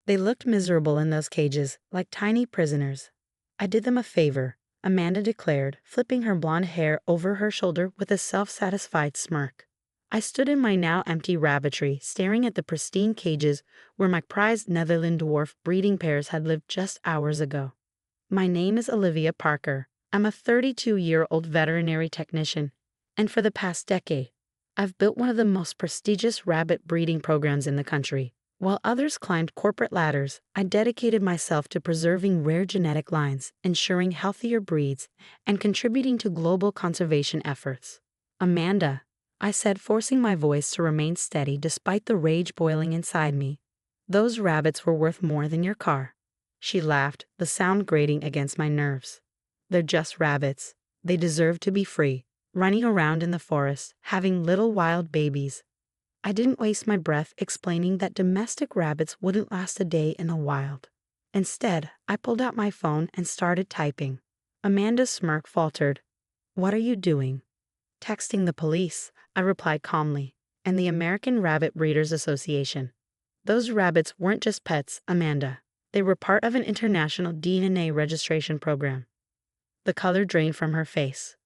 They looked miserable in those cages, like tiny prisoners. I did them a favor, Amanda declared, flipping her blonde hair over her shoulder with a self-satisfied smirk. I stood in my now empty rabbitry, staring at the pristine cages where my prized Netherland dwarf breeding pairs had lived just hours ago. My name is Olivia Parker. I'm a 32-year-old veterinary technician, and for the past decade, I've built one of the most prestigious rabbit breeding programs in the country. While others climbed corporate ladders, I dedicated myself to preserving rare genetic lines, ensuring healthier breeds, and contributing to global conservation efforts. Amanda, I said, forcing my voice to remain steady despite the rage boiling inside me, those rabbits were worth more than your car. She laughed, the sound grating against my nerves. They're just rabbits. They deserve to be free, running around in the forest, having little wild babies. I didn't waste my breath explaining that domestic rabbits wouldn't last a day in the wild. Instead, I pulled out my phone and started typing. Amanda's smirk faltered. "What are you doing?" "Texting the police," I replied calmly, "and the American Rabbit Breeders Association. Those rabbits weren't just pets, Amanda. They were part of an international DNA registration program." The color drained from her face.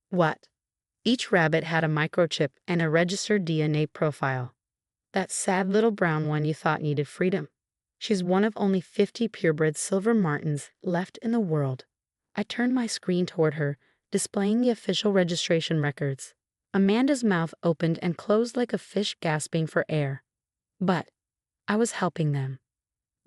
"What?" Each rabbit had a microchip and a registered DNA profile. "That sad little brown one you thought needed freedom. She's one of only 50 purebred silver martins left in the world." I turned my screen toward her, displaying the official registration records. Amanda's mouth opened and closed like a fish gasping for air. "But I was helping them."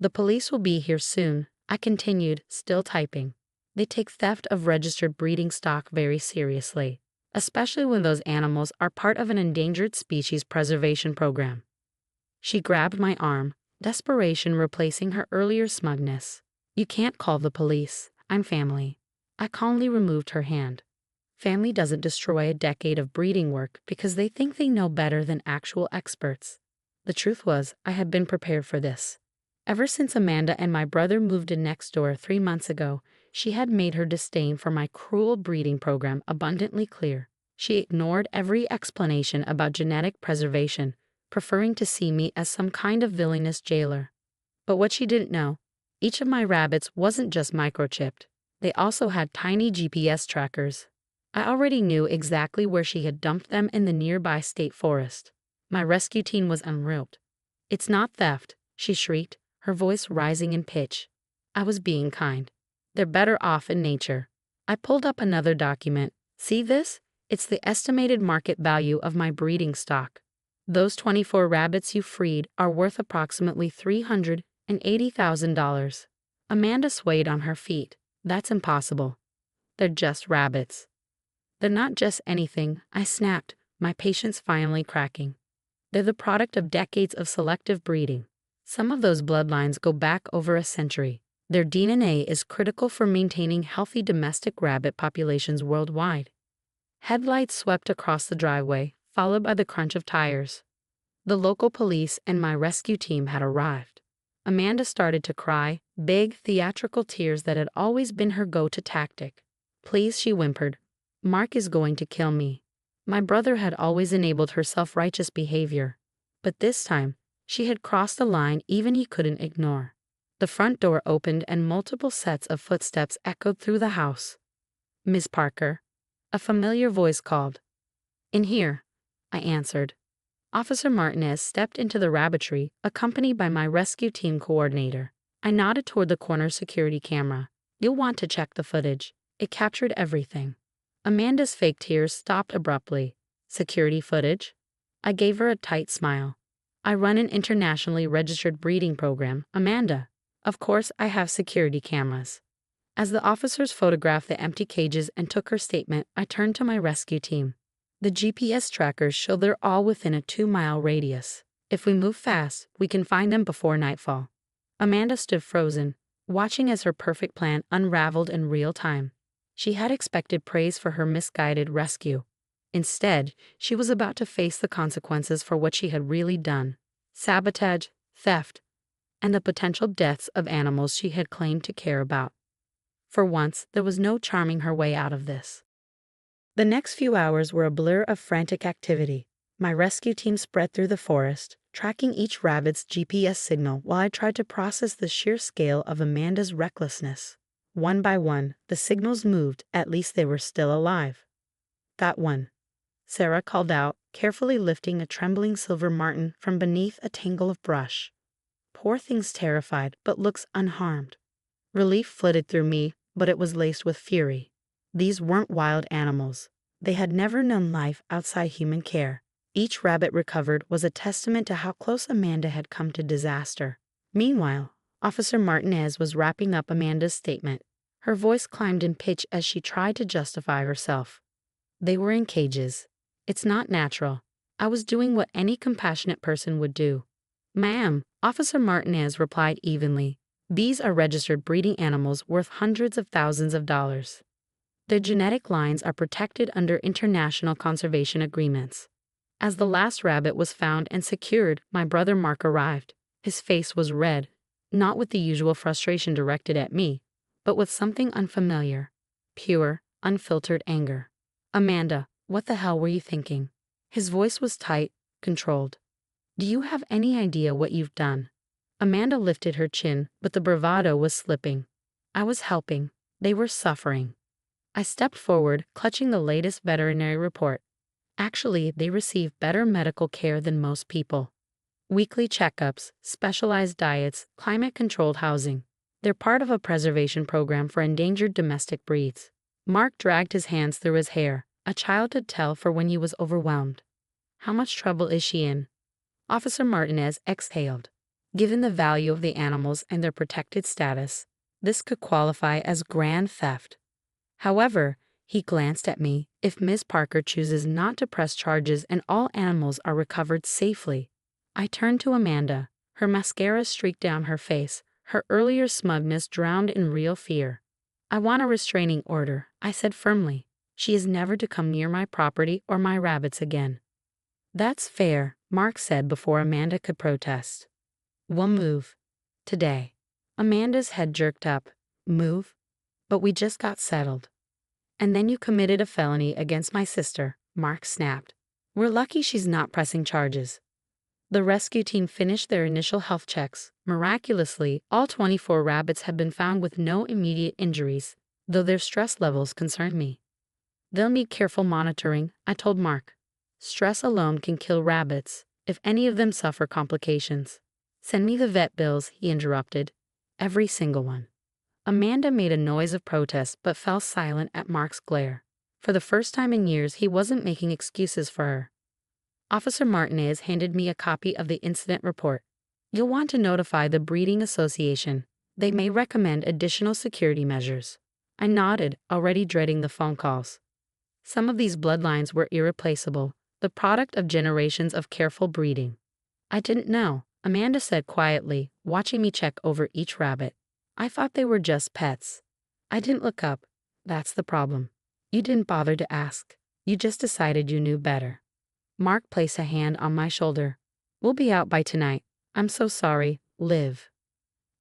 "The police will be here soon," I continued, still typing. "They take theft of registered breeding stock very seriously, especially when those animals are part of an endangered species preservation program." She grabbed my arm, desperation replacing her earlier smugness. "You can't call the police. I'm family." I calmly removed her hand. Family doesn't destroy a decade of breeding work because they think they know better than actual experts. The truth was, I had been prepared for this. Ever since Amanda and my brother moved in next door 3 months ago, she had made her disdain for my cruel breeding program abundantly clear. She ignored every explanation about genetic preservation, preferring to see me as some kind of villainous jailer. But what she didn't know, each of my rabbits wasn't just microchipped. They also had tiny GPS trackers. I already knew exactly where she had dumped them in the nearby state forest. My rescue team was enraged. "It's not theft," she shrieked, her voice rising in pitch. I was being kind. "They're better off in nature." I pulled up another document. "See this? It's the estimated market value of my breeding stock. Those 24 rabbits you freed are worth approximately $380,000. Amanda swayed on her feet. "That's impossible. They're just rabbits." "They're not just anything," I snapped, my patience finally cracking. "They're the product of decades of selective breeding. Some of those bloodlines go back over a century. Their DNA is critical for maintaining healthy domestic rabbit populations worldwide." Headlights swept across the driveway, followed by the crunch of tires. The local police and my rescue team had arrived. Amanda started to cry, big, theatrical tears that had always been her go-to tactic. "Please," she whimpered. "Mark is going to kill me." My brother had always enabled her self-righteous behavior, but this time, she had crossed a line even he couldn't ignore. The front door opened and multiple sets of footsteps echoed through the house. "Miss Parker," a familiar voice called. "In here," I answered. Officer Martinez stepped into the rabbitry, accompanied by my rescue team coordinator. I nodded toward the corner security camera. "You'll want to check the footage. It captured everything." Amanda's fake tears stopped abruptly. "Security footage?" I gave her a tight smile. "I run an internationally registered breeding program, Amanda. Of course I have security cameras." As the officers photographed the empty cages and took her statement, I turned to my rescue team. "The GPS trackers show they're all within a 2-mile radius. If we move fast, we can find them before nightfall." Amanda stood frozen, watching as her perfect plan unraveled in real time. She had expected praise for her misguided rescue. Instead, she was about to face the consequences for what she had really done: sabotage, theft, and the potential deaths of animals she had claimed to care about. For once, there was no charming her way out of this. The next few hours were a blur of frantic activity. My rescue team spread through the forest, tracking each rabbit's GPS signal while I tried to process the sheer scale of Amanda's recklessness. One by one, the signals moved, at least they were still alive. That one, Sarah called out, carefully lifting a trembling silver martin from beneath a tangle of brush. Poor thing's terrified, but looks unharmed. Relief flitted through me, but it was laced with fury. These weren't wild animals. They had never known life outside human care. Each rabbit recovered was a testament to how close Amanda had come to disaster. Meanwhile, Officer Martinez was wrapping up Amanda's statement. Her voice climbed in pitch as she tried to justify herself. They were in cages. It's not natural. I was doing what any compassionate person would do. Ma'am, Officer Martinez replied evenly. These are registered breeding animals worth hundreds of thousands of dollars. Their genetic lines are protected under international conservation agreements. As the last rabbit was found and secured, my brother Mark arrived. His face was red, not with the usual frustration directed at me, but with something unfamiliar. Pure, unfiltered anger. Amanda, what the hell were you thinking? His voice was tight, controlled. Do you have any idea what you've done? Amanda lifted her chin, but the bravado was slipping. I was helping. They were suffering. I stepped forward, clutching the latest veterinary report. Actually, they receive better medical care than most people. Weekly checkups, specialized diets, climate-controlled housing. They're part of a preservation program for endangered domestic breeds. Mark dragged his hands through his hair. A child could tell for when he was overwhelmed. How much trouble is she in? Officer Martinez exhaled. Given the value of the animals and their protected status, this could qualify as grand theft. However, he glanced at me. If Ms. Parker chooses not to press charges and all animals are recovered safely. I turned to Amanda. Her mascara streaked down her face, her earlier smugness drowned in real fear. I want a restraining order, I said firmly. She is never to come near my property or my rabbits again. That's fair, Mark said before Amanda could protest. We'll move. Today. Amanda's head jerked up. Move? But we just got settled. And then you committed a felony against my sister, Mark snapped. We're lucky she's not pressing charges. The rescue team finished their initial health checks. Miraculously, all 24 rabbits had been found with no immediate injuries, though their stress levels concerned me. They'll need careful monitoring, I told Mark. Stress alone can kill rabbits, if any of them suffer complications. Send me the vet bills, he interrupted. Every single one. Amanda made a noise of protest but fell silent at Mark's glare. For the first time in years, he wasn't making excuses for her. Officer Martinez handed me a copy of the incident report. You'll want to notify the Breeding Association. They may recommend additional security measures. I nodded, already dreading the phone calls. Some of these bloodlines were irreplaceable, the product of generations of careful breeding. I didn't know, Amanda said quietly, watching me check over each rabbit. I thought they were just pets. I didn't look up. That's the problem. You didn't bother to ask. You just decided you knew better. Mark placed a hand on my shoulder. We'll be out by tonight. I'm so sorry, Liv.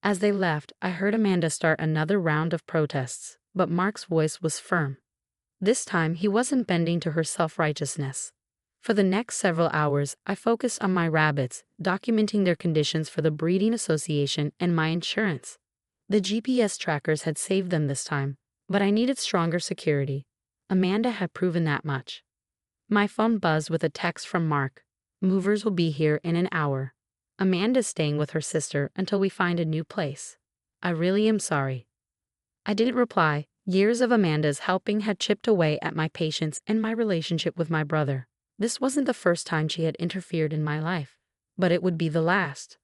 As they left, I heard Amanda start another round of protests, but Mark's voice was firm. This time, he wasn't bending to her self-righteousness. For the next several hours, I focused on my rabbits, documenting their conditions for the Breeding Association and my insurance. The GPS trackers had saved them this time, but I needed stronger security. Amanda had proven that much. My phone buzzed with a text from Mark. Movers will be here in an hour. Amanda's staying with her sister until we find a new place. I really am sorry. I didn't reply. Years of Amanda's helping had chipped away at my patience and my relationship with my brother. This wasn't the first time she had interfered in my life, but it would be the last.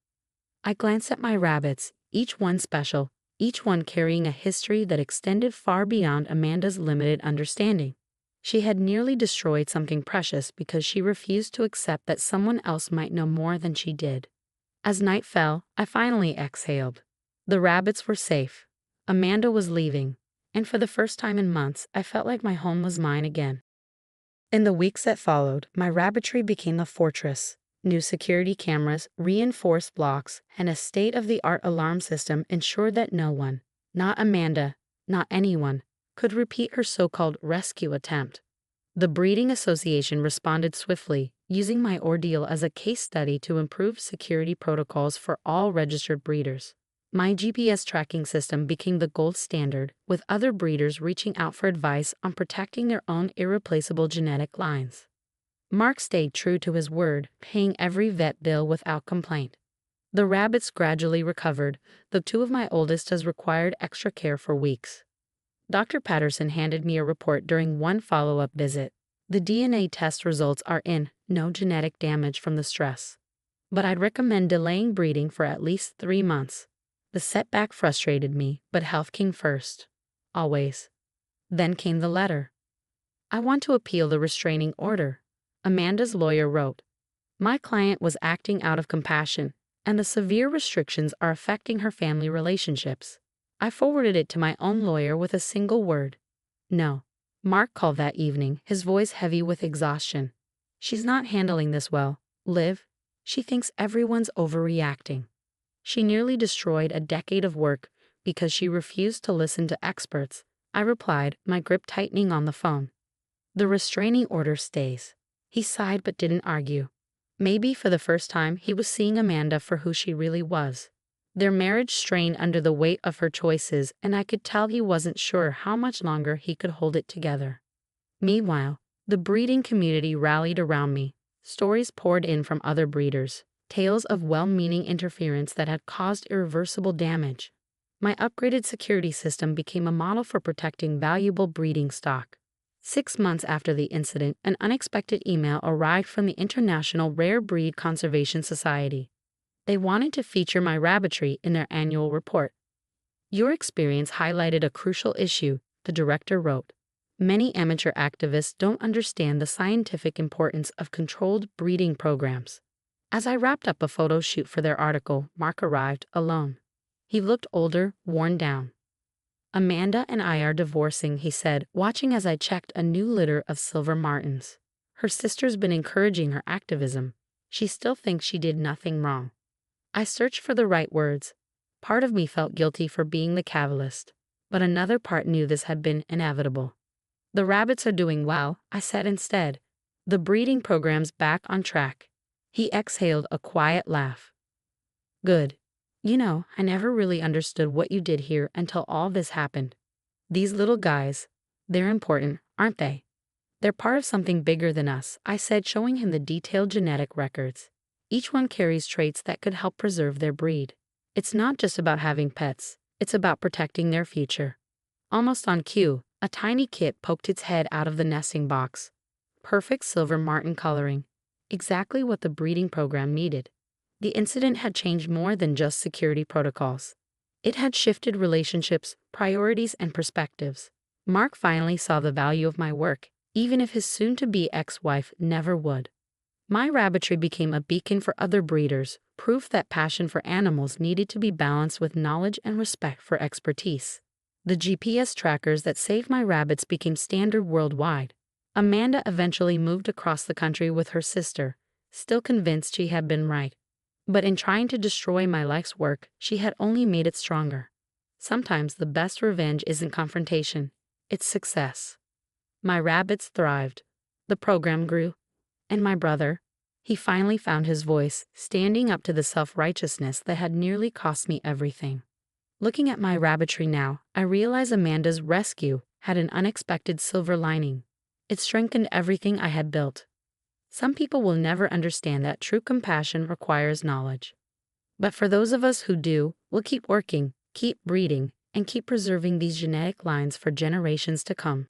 I glanced at my rabbits, each one special, each one carrying a history that extended far beyond Amanda's limited understanding. She had nearly destroyed something precious because she refused to accept that someone else might know more than she did. As night fell, I finally exhaled. The rabbits were safe. Amanda was leaving, and for the first time in months, I felt like my home was mine again. In the weeks that followed, my rabbitry became a fortress. New security cameras, reinforced blocks, and a state-of-the-art alarm system ensured that no one, not Amanda, not anyone, could repeat her so-called rescue attempt. The Breeding Association responded swiftly, using my ordeal as a case study to improve security protocols for all registered breeders. My GPS tracking system became the gold standard, with other breeders reaching out for advice on protecting their own irreplaceable genetic lines. Mark stayed true to his word, paying every vet bill without complaint. The rabbits gradually recovered, though two of my oldest has required extra care for weeks. Dr. Patterson handed me a report during one follow-up visit. The DNA test results are in, no genetic damage from the stress. But I'd recommend delaying breeding for at least 3 months. The setback frustrated me, but health came first. Always. Then came the letter. I want to appeal the restraining order, Amanda's lawyer wrote. My client was acting out of compassion, and the severe restrictions are affecting her family relationships. I forwarded it to my own lawyer with a single word. No. Mark called that evening, his voice heavy with exhaustion. She's not handling this well, Liv. She thinks everyone's overreacting. She nearly destroyed a decade of work because she refused to listen to experts, I replied, my grip tightening on the phone. The restraining order stays. He sighed but didn't argue. Maybe for the first time he was seeing Amanda for who she really was. Their marriage strained under the weight of her choices, and I could tell he wasn't sure how much longer he could hold it together. Meanwhile, the breeding community rallied around me. Stories poured in from other breeders, tales of well-meaning interference that had caused irreversible damage. My upgraded security system became a model for protecting valuable breeding stock. 6 months after the incident, an unexpected email arrived from the International Rare Breed Conservation Society. They wanted to feature my rabbitry in their annual report. Your experience highlighted a crucial issue, the director wrote. Many amateur activists don't understand the scientific importance of controlled breeding programs. As I wrapped up a photo shoot for their article, Mark arrived alone. He looked older, worn down. Amanda and I are divorcing, he said, watching as I checked a new litter of silver martins. Her sister's been encouraging her activism. She still thinks she did nothing wrong. I searched for the right words. Part of me felt guilty for being the cavalist, but another part knew this had been inevitable. The rabbits are doing well, I said instead. The breeding program's back on track. He exhaled a quiet laugh. Good. You know, I never really understood what you did here until all this happened. These little guys, they're important, aren't they? They're part of something bigger than us, I said, showing him the detailed genetic records. Each one carries traits that could help preserve their breed. It's not just about having pets, it's about protecting their future. Almost on cue, a tiny kit poked its head out of the nesting box. Perfect silver martin coloring. Exactly what the breeding program needed. The incident had changed more than just security protocols. It had shifted relationships, priorities, and perspectives. Mark finally saw the value of my work, even if his soon-to-be ex-wife never would. My rabbitry became a beacon for other breeders, proof that passion for animals needed to be balanced with knowledge and respect for expertise. The GPS trackers that saved my rabbits became standard worldwide. Amanda eventually moved across the country with her sister, still convinced she had been right. But in trying to destroy my life's work, she had only made it stronger. Sometimes the best revenge isn't confrontation, it's success. My rabbits thrived. The program grew. And my brother, he finally found his voice, standing up to the self-righteousness that had nearly cost me everything. Looking at my rabbitry now, I realize Amanda's rescue had an unexpected silver lining. It strengthened everything I had built. Some people will never understand that true compassion requires knowledge. But for those of us who do, we'll keep working, keep breeding, and keep preserving these genetic lines for generations to come.